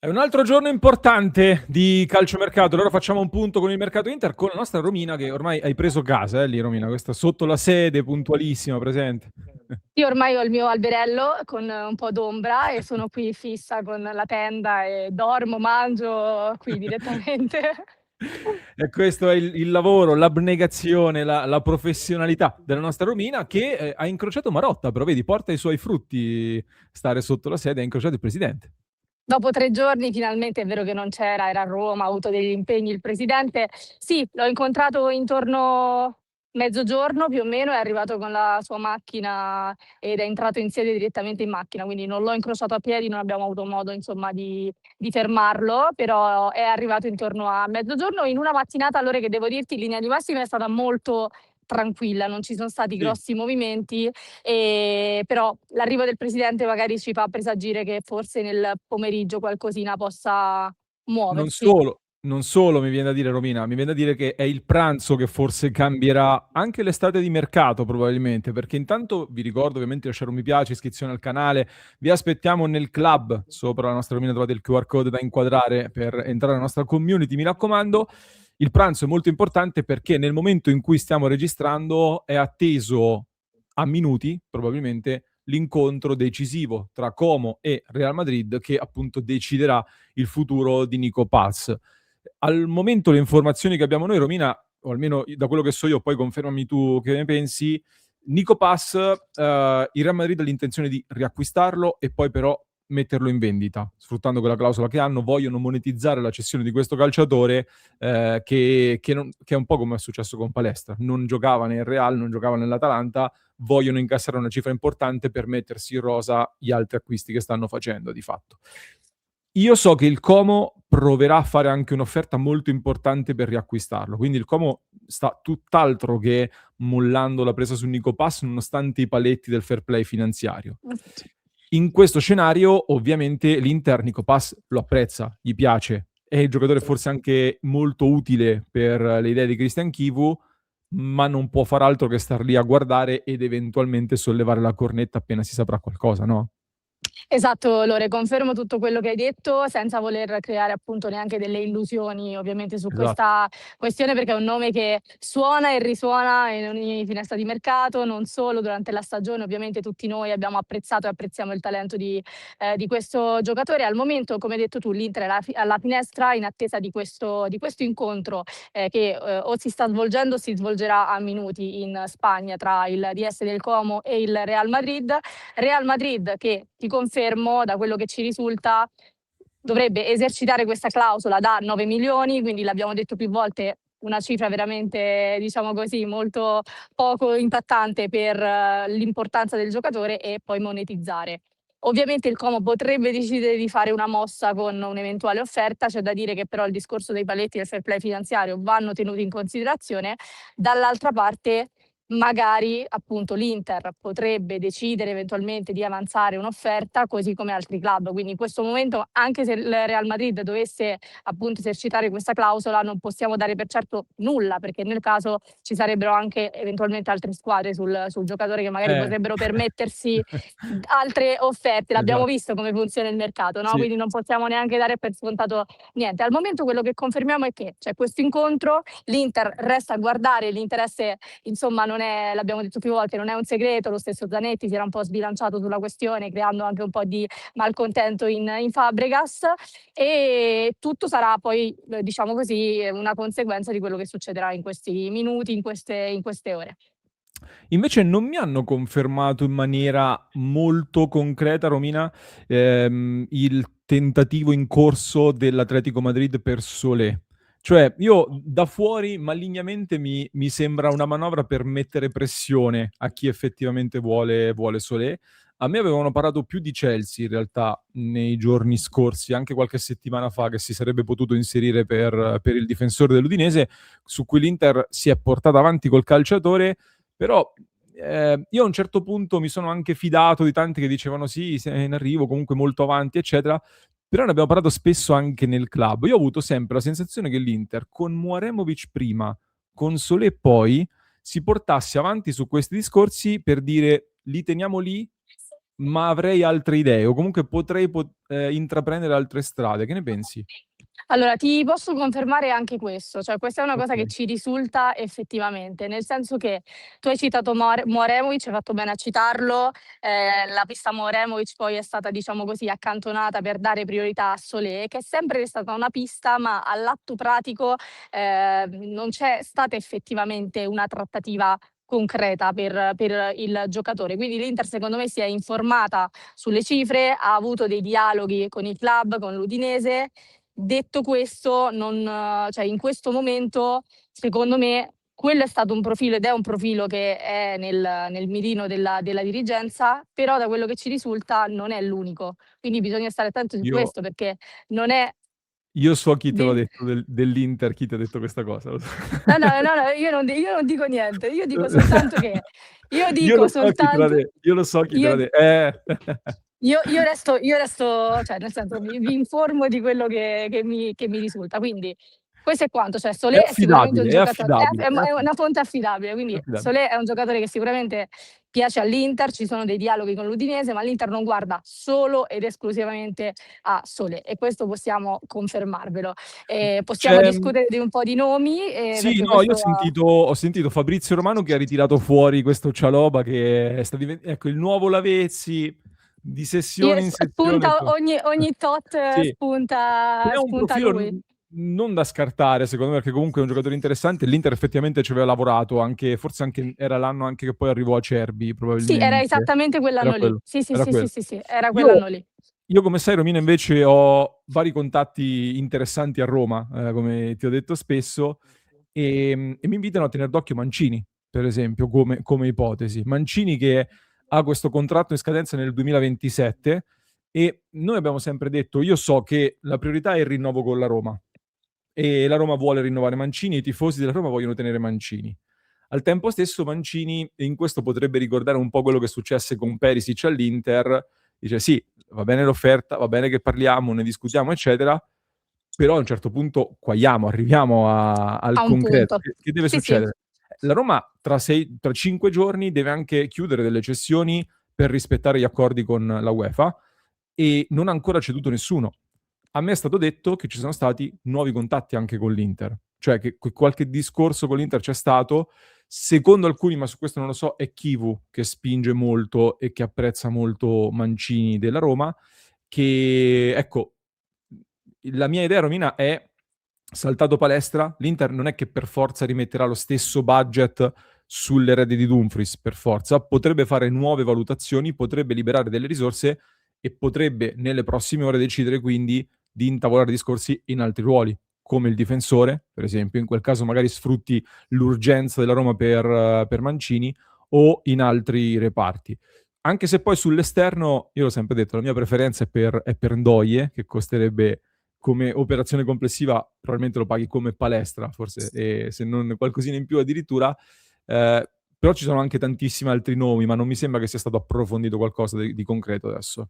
È un altro giorno importante di calciomercato. Allora facciamo un punto con il mercato Inter con la nostra Romina che ormai hai preso casa, lì Romina, questa sotto la sede, puntualissima, presente. Io ormai ho il mio alberello con un po' d'ombra e sono qui fissa con la tenda e dormo, mangio qui direttamente. E questo è il lavoro, l'abnegazione, la professionalità della nostra Romina che ha incrociato Marotta, però vedi, porta i suoi frutti stare sotto la sede, ha incrociato il presidente. Dopo 3 giorni finalmente, è vero che non c'era, era a Roma, ha avuto degli impegni il presidente. Sì, l'ho incontrato intorno mezzogiorno più o meno, è arrivato con la sua macchina ed è entrato in sede direttamente in macchina, quindi non l'ho incrociato a piedi, non abbiamo avuto modo insomma di fermarlo, però è arrivato intorno a mezzogiorno in una mattinata allora che devo dirti in linea di massima è stata molto tranquilla, non ci sono stati Sì. grossi movimenti. Però l'arrivo del presidente magari ci fa presagire che forse nel pomeriggio qualcosina possa Non muoversi. solo, non solo mi viene da dire Romina, mi viene da dire che è il pranzo che forse cambierà anche l'estate di mercato probabilmente, perché intanto vi ricordo ovviamente di lasciare un mi piace, iscrizione al canale, vi aspettiamo nel club, sopra la nostra Romina trovate il QR code da inquadrare per entrare nella nostra community, mi raccomando. Il pranzo è molto importante perché nel momento in cui stiamo registrando è atteso a minuti, probabilmente, l'incontro decisivo tra Como e Real Madrid che appunto deciderà il futuro di Nico Paz. Al momento le informazioni che abbiamo noi, Romina, o almeno da quello che so io, poi confermami tu che ne pensi, Nico Paz, il Real Madrid ha l'intenzione di riacquistarlo e poi però metterlo in vendita, sfruttando quella clausola che hanno, vogliono monetizzare la cessione di questo calciatore che è un po' come è successo con Palestra, non giocava nel Real, non giocava nell'Atalanta, vogliono incassare una cifra importante per mettersi in rosa gli altri acquisti che stanno facendo di fatto. Io so che il Como proverà a fare anche un'offerta molto importante per riacquistarlo, quindi il Como sta tutt'altro che mollando la presa su Nico Pass nonostante i paletti del fair play finanziario. In questo scenario ovviamente l'Inter Nico Pass lo apprezza, gli piace, è il giocatore forse anche molto utile per le idee di Christian Chivu, ma non può far altro che star lì a guardare ed eventualmente sollevare la cornetta appena si saprà qualcosa, no? Esatto, Lore, confermo tutto quello che hai detto, senza voler creare appunto neanche delle illusioni ovviamente su Esatto. questa questione, perché è un nome che suona e risuona in ogni finestra di mercato, non solo durante la stagione, ovviamente tutti noi abbiamo apprezzato e apprezziamo il talento di questo giocatore. Al momento, come hai detto tu, l'Inter è alla finestra in attesa di questo incontro che o si sta svolgendo o si svolgerà a minuti in Spagna tra il DS del Como e il Real Madrid. Real Madrid che, ti confermo, da quello che ci risulta, dovrebbe esercitare questa clausola da 9 milioni, quindi l'abbiamo detto più volte, una cifra veramente, diciamo così, molto poco impattante per l'importanza del giocatore e poi monetizzare. Ovviamente il Como potrebbe decidere di fare una mossa con un'eventuale offerta, c'è da dire che però il discorso dei paletti del fair play finanziario vanno tenuti in considerazione. Dall'altra parte magari appunto l'Inter potrebbe decidere eventualmente di avanzare un'offerta, così come altri club. Quindi in questo momento, anche se il Real Madrid dovesse appunto esercitare questa clausola, non possiamo dare per certo nulla, perché nel caso ci sarebbero anche eventualmente altre squadre sul giocatore che magari Eh. potrebbero permettersi altre offerte. L'abbiamo Esatto. visto come funziona il mercato, no? Sì. Quindi non possiamo neanche dare per scontato niente. Al momento quello che confermiamo è che c'è questo incontro, l'Inter resta a guardare, l'interesse insomma non è, l'abbiamo detto più volte, non è un segreto, lo stesso Zanetti si era un po' sbilanciato sulla questione, creando anche un po' di malcontento in Fabregas, e tutto sarà poi, diciamo così, una conseguenza di quello che succederà in questi minuti, in queste ore. Invece non mi hanno confermato in maniera molto concreta, Romina, il tentativo in corso dell'Atletico Madrid per Solé. Cioè, io da fuori malignamente mi sembra una manovra per mettere pressione a chi effettivamente vuole Solé. A me avevano parlato più di Chelsea in realtà nei giorni scorsi, anche qualche settimana fa, che si sarebbe potuto inserire per il difensore dell'Udinese, su cui l'Inter si è portata avanti col calciatore, però io a un certo punto mi sono anche fidato di tanti che dicevano sì, sei in arrivo, comunque molto avanti, eccetera. Però ne abbiamo parlato spesso anche nel club. Io ho avuto sempre la sensazione che l'Inter, con Muaremovic prima, con Solé poi, si portasse avanti su questi discorsi per dire li teniamo lì ma avrei altre idee o comunque potrei intraprendere altre strade. Che ne pensi? Allora, ti posso confermare anche questo, cioè questa è una cosa che Okay. ci risulta effettivamente, nel senso che tu hai citato Moremovic, hai fatto bene a citarlo, la pista Moremovic poi è stata, diciamo così, accantonata per dare priorità a Solé, che è sempre stata una pista, ma all'atto pratico, non c'è stata effettivamente una trattativa concreta per il giocatore. Quindi l'Inter secondo me si è informata sulle cifre, ha avuto dei dialoghi con il club, con l'Udinese. Detto questo, non cioè in questo momento, secondo me, quello è stato un profilo ed è un profilo che è nel mirino della dirigenza, però da quello che ci risulta non è l'unico. Quindi bisogna stare attenti su Io questo perché non è io so chi te l'ha di detto dell'Inter, chi ti ha detto questa cosa, lo so. no, no, no, no, io non dico niente, io dico soltanto che io Io lo dico so chi te l'ha soltanto io lo so chi te io l'ha io resto cioè nel senso vi informo di quello che mi risulta. Quindi questo è quanto, cioè È Solé è sicuramente un affidabile, è giocatore affidabile, è una fonte affidabile, è quindi affidabile. Solé è un giocatore che sicuramente piace all'Inter, ci sono dei dialoghi con l'Udinese, ma l'Inter non guarda solo ed esclusivamente a Solé e questo possiamo confermarvelo. Possiamo C'è discutere di un po' di nomi, Sì, perché no, io questo ho sentito Fabrizio Romano che ha ritirato fuori questo Cialoba che sta ecco, il nuovo Lavezzi, di io sessione in sessione. spunta ogni tot Sì, che spunta è un spunta profilo lui. non da scartare secondo me, perché comunque è un giocatore interessante. L'Inter effettivamente ci aveva lavorato anche, forse anche era l'anno anche che poi arrivò Acerbi, Sì, era probabilmente. esattamente Era quell'anno lì. quello, Sì, sì, era sì, sì, quello. sì, sì, era Io quell'anno lì. io come sai Romina invece ho vari contatti interessanti a Roma, come ti ho detto spesso, e mi invitano a tener d'occhio Mancini, per esempio, come ipotesi. Mancini che ha questo contratto in scadenza nel 2027 e noi abbiamo sempre detto, io so che la priorità è il rinnovo con la Roma e la Roma vuole rinnovare Mancini, i tifosi della Roma vogliono tenere Mancini. Al tempo stesso Mancini, e in questo potrebbe ricordare un po' quello che successe con Perisic all'Inter, dice sì, va bene l'offerta, va bene che parliamo, ne discutiamo, eccetera, però a un certo punto arriviamo al A un concreto. punto. Che deve Sì, sì. succedere? La Roma tra 5 giorni deve anche chiudere delle cessioni per rispettare gli accordi con la UEFA e non ha ancora ceduto nessuno. A me è stato detto che ci sono stati nuovi contatti anche con l'Inter, cioè che qualche discorso con l'Inter c'è stato. Secondo alcuni, ma su questo non lo so, è Chivu che spinge molto e che apprezza molto Mancini della Roma, che ecco, la mia idea Romina è saltato palestra, l'Inter non è che per forza rimetterà lo stesso budget sulle reti di Dumfries, per forza, potrebbe fare nuove valutazioni, potrebbe liberare delle risorse e potrebbe nelle prossime ore decidere quindi di intavolare discorsi in altri ruoli, come il difensore, per esempio, in quel caso magari sfrutti l'urgenza della Roma per Mancini o in altri reparti. Anche se poi sull'esterno, io l'ho sempre detto, la mia preferenza è per Ndoye, che costerebbe come operazione complessiva, probabilmente lo paghi come palestra, forse, e se non qualcosina in più addirittura. Però ci sono anche tantissimi altri nomi, ma non mi sembra che sia stato approfondito qualcosa di concreto adesso.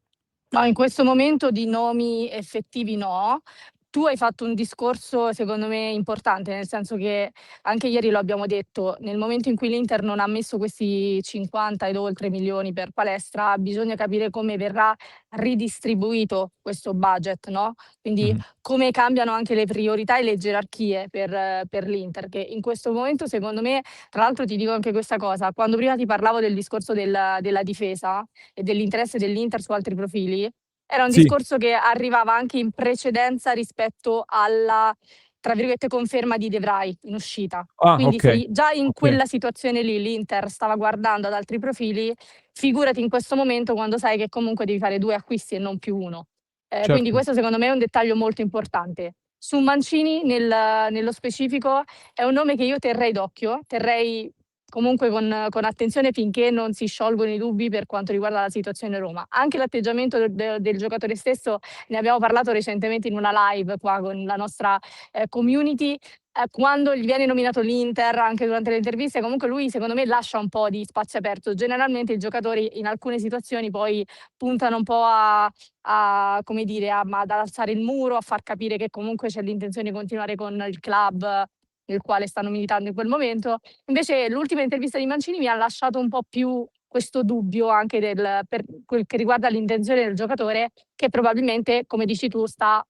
No, in questo momento di nomi effettivi no. Tu hai fatto un discorso secondo me importante, nel senso che anche ieri lo abbiamo detto, nel momento in cui l'Inter non ha messo questi 50 ed oltre milioni per palestra, bisogna capire come verrà ridistribuito questo budget, no? Quindi Mh-mh. come cambiano anche le priorità e le gerarchie per l'Inter, che in questo momento secondo me, tra l'altro ti dico anche questa cosa, quando prima ti parlavo del discorso della difesa, e dell'interesse dell'Inter su altri profili, era un Sì. discorso che arrivava anche in precedenza rispetto alla, tra virgolette, "conferma" di De Vrij in uscita. Ah, Quindi se okay. i già in Okay, quella situazione lì l'Inter stava guardando ad altri profili, figurati in questo momento quando sai che comunque devi fare 2 acquisti e non più 1. Quindi certo. questo secondo me è un dettaglio molto importante. Su Mancini nello specifico è un nome che io terrei d'occhio, terrei comunque con attenzione finché non si sciolgono i dubbi per quanto riguarda la situazione Roma. Anche l'atteggiamento del giocatore stesso, ne abbiamo parlato recentemente in una live qua con la nostra, community, quando gli viene nominato l'Inter, anche durante le interviste, comunque lui secondo me lascia un po' di spazio aperto. Generalmente i giocatori in alcune situazioni poi puntano un po' come dire, ad alzare il muro, a far capire che comunque c'è l'intenzione di continuare con il club nel quale stanno militando in quel momento. Invece l'ultima intervista di Mancini mi ha lasciato un po' più questo dubbio anche per quel che riguarda l'intenzione del giocatore, che probabilmente, come dici tu, sta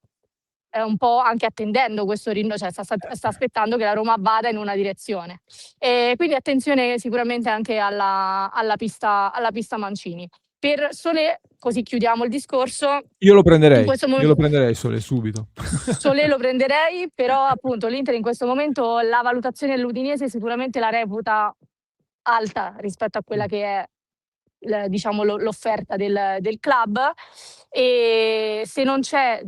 un po' anche attendendo questo cioè sta aspettando che la Roma vada in una direzione. E quindi attenzione sicuramente anche alla pista Mancini. Per Solé, così chiudiamo il discorso, Io lo in questo prenderei Solé subito. Solé lo prenderei, però appunto l'Inter in questo momento la valutazione dell'Udinese sicuramente la reputa alta rispetto a quella che è diciamo l'offerta del club, e se non c'è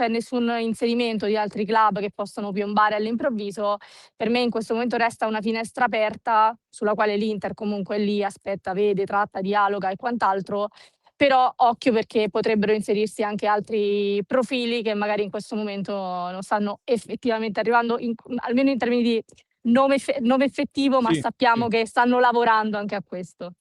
nessun inserimento di altri club che possono piombare all'improvviso, per me in questo momento resta una finestra aperta sulla quale l'Inter comunque è lì, aspetta, vede, tratta, dialoga e quant'altro. Però occhio, perché potrebbero inserirsi anche altri profili che magari in questo momento non stanno effettivamente arrivando, almeno in termini di nome effettivo, ma Sì, sappiamo sì. che stanno lavorando anche a questo.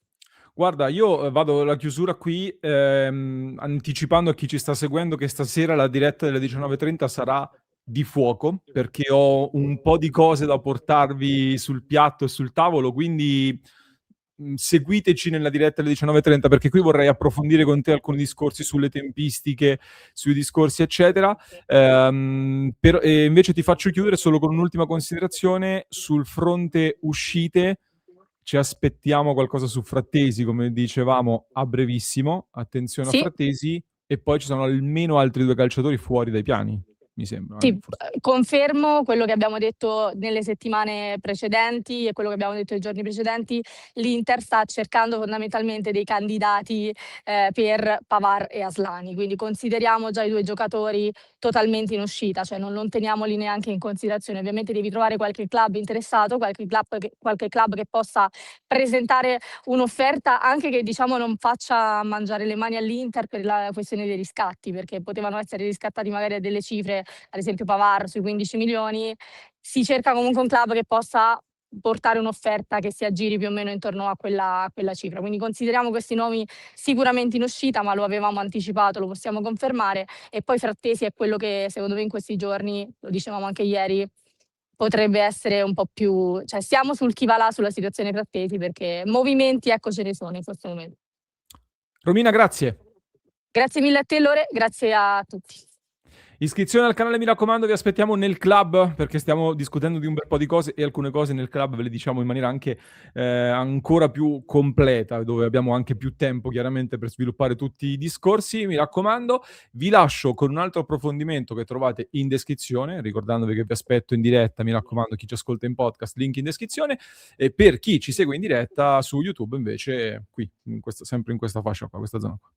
Guarda, io vado alla chiusura qui, anticipando a chi ci sta seguendo che stasera la diretta delle 19:30 sarà di fuoco, perché ho un po' di cose da portarvi sul piatto e sul tavolo, quindi seguiteci nella diretta alle 19:30, perché qui vorrei approfondire con te alcuni discorsi sulle tempistiche, sui discorsi, eccetera. E invece ti faccio chiudere solo con un'ultima considerazione sul fronte uscite. Ci aspettiamo qualcosa su Frattesi, come dicevamo, a brevissimo. Attenzione a Sì. Frattesi. E poi ci sono almeno altri 2 calciatori fuori dai piani, mi sembra. Sì, Forse. confermo quello che abbiamo detto nelle settimane precedenti e quello che abbiamo detto i giorni precedenti. L'Inter sta cercando fondamentalmente dei candidati per Pavard e Aslani, quindi consideriamo già i 2 giocatori totalmente in uscita, cioè non teniamoli neanche in considerazione. Ovviamente devi trovare qualche club interessato, qualche club che possa presentare un'offerta anche che diciamo non faccia mangiare le mani all'Inter per la questione dei riscatti, perché potevano essere riscattati magari a delle cifre, ad esempio Pavard sui 15 milioni. Si cerca comunque un club che possa portare un'offerta che si aggiri più o meno intorno a quella cifra. Quindi consideriamo questi nomi sicuramente in uscita, ma lo avevamo anticipato, lo possiamo confermare. E poi Frattesi è quello che secondo me in questi giorni, lo dicevamo anche ieri, potrebbe essere un po' più, cioè siamo sul chi va là sulla situazione Frattesi, perché movimenti ecco ce ne sono in questo momento. Romina, grazie. Grazie mille a te Lore, grazie a tutti. Iscrizione al canale, mi raccomando, vi aspettiamo nel club, perché stiamo discutendo di un bel po' di cose e alcune cose nel club ve le diciamo in maniera anche ancora più completa, dove abbiamo anche più tempo chiaramente per sviluppare tutti i discorsi. Mi raccomando, vi lascio con un altro approfondimento che trovate in descrizione, ricordandovi che vi aspetto in diretta, mi raccomando, chi ci ascolta in podcast, link in descrizione, e per chi ci segue in diretta su YouTube invece qui, sempre in questa fascia qua, questa zona qua.